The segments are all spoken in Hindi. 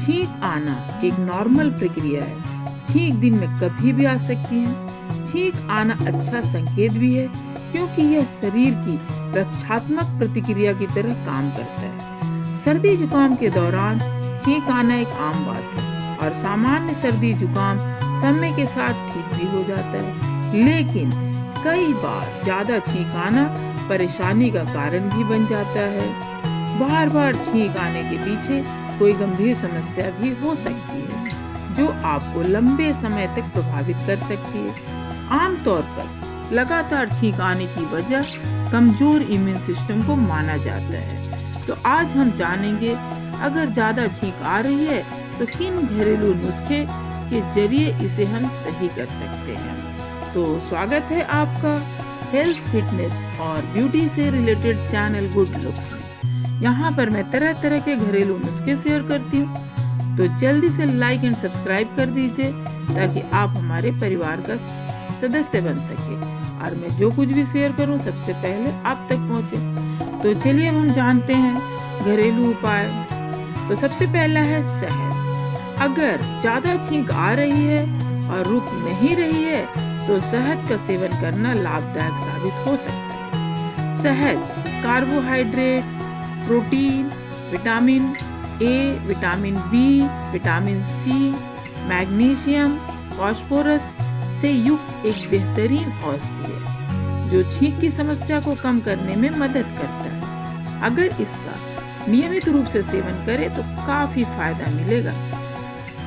छींक आना एक नॉर्मल प्रक्रिया है। छींक दिन में कभी भी आ सकती है। छींक आना अच्छा संकेत भी है क्योंकि यह शरीर की रक्षात्मक प्रतिक्रिया की तरह काम करता है। सर्दी जुकाम के दौरान छींक आना एक आम बात है और सामान्य सर्दी जुकाम समय के साथ ठीक भी हो जाता है, लेकिन कई बार ज्यादा छींक आना परेशानी का कारण भी बन जाता है। बार बार छींक आने के पीछे कोई गंभीर समस्या भी हो सकती है जो आपको लंबे समय तक प्रभावित कर सकती है। आमतौर पर लगातार छींक आने की वजह कमजोर इम्यून सिस्टम को माना जाता है। तो आज हम जानेंगे अगर ज्यादा छींक आ रही है तो किन घरेलू नुस्खे के जरिए इसे हम सही कर सकते हैं। तो स्वागत है आपका हेल्थ, फिटनेस और ब्यूटी से रिलेटेड चैनल गुड लुक्स में। यहाँ पर मैं तरह तरह के घरेलू नुस्खे शेयर करती हूँ, तो जल्दी से लाइक एंड सब्सक्राइब कर दीजिए ताकि आप हमारे परिवार का सदस्य बन सके और मैं जो कुछ भी शेयर करूँ सबसे पहले आप तक पहुँचे। तो चलिए हम जानते हैं घरेलू उपाय। तो सबसे पहला है शहद। अगर ज्यादा छींक आ रही है और रुक नहीं रही है तो शहद का सेवन करना लाभदायक साबित हो सकता है। शहद carbohydrate, protein, vitamin A, vitamin B, vitamin C, magnesium, phosphorus से युक्त एक बेहतरीन औषधि है जो छींक की समस्या को कम करने में मदद करता है। अगर इसका नियमित रूप से सेवन करें तो काफी फायदा मिलेगा।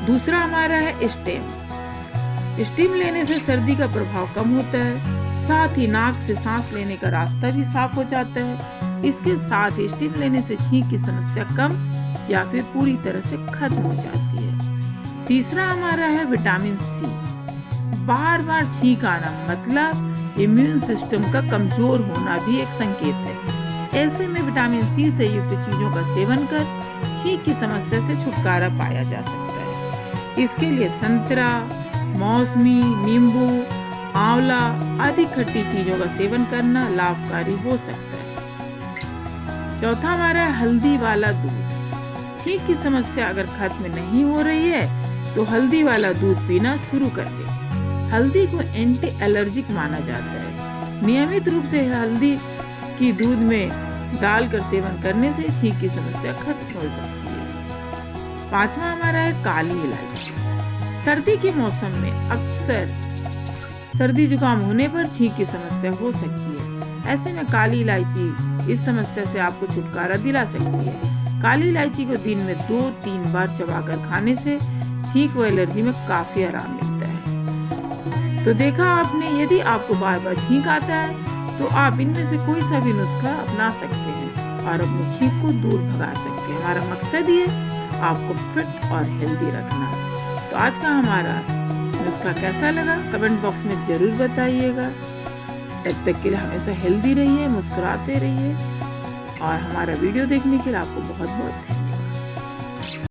दूसरा हमारा है स्टेम। स्टीम लेने से सर्दी का प्रभाव कम होता है, साथ ही नाक से सांस लेने का रास्ता भी साफ हो जाता है। इसके साथ ही स्टीम लेने से छींक की समस्या कम या फिर पूरी तरह से खत्म हो जाती है। तीसरा हमारा है विटामिन सी। बार बार छींक आना मतलब इम्यून सिस्टम का कमजोर होना भी एक संकेत है। ऐसे में विटामिन सी से युक्त चीजों का सेवन कर छींक की समस्या से छुटकारा पाया जा सकता है। इसके लिए संतरा, मौसमी, नींबू, आंवला आदि खट्टी चीजों का सेवन करना लाभकारी हो सकता है। चौथा हमारा है हल्दी वाला दूध। छींक की समस्या अगर खत्म नहीं हो रही है तो हल्दी वाला दूध पीना शुरू कर दे। हल्दी को एंटी एलर्जिक माना जाता है। नियमित रूप से हल्दी की दूध में डालकर सेवन करने से छींक की समस्या खत्म हो सकती है। पांचवा हमारा है काली इलायची। सर्दी के मौसम में अक्सर सर्दी जुकाम होने पर छींक की समस्या हो सकती है। ऐसे में काली इलायची इस समस्या से आपको छुटकारा दिला सकती है। काली इलायची को दिन में 2-3 बार चबाकर खाने से छींक व एलर्जी में काफी आराम मिलता है। तो देखा आपने, यदि आपको बार बार छींक आता है तो आप इनमें से कोई सा भी नुस्खा अपना सकते हैं और अपनी छींक को दूर भगा सकते हैं। हमारा मकसद ये आपको फिट और हेल्दी रखना। तो आज का हमारा नुस्खा कैसा लगा कमेंट बॉक्स में जरूर बताइएगा। तब तक के लिए हमेशा हेल्दी रहिए, मुस्कुराते रहिए और हमारा वीडियो देखने के लिए आपको बहुत बहुत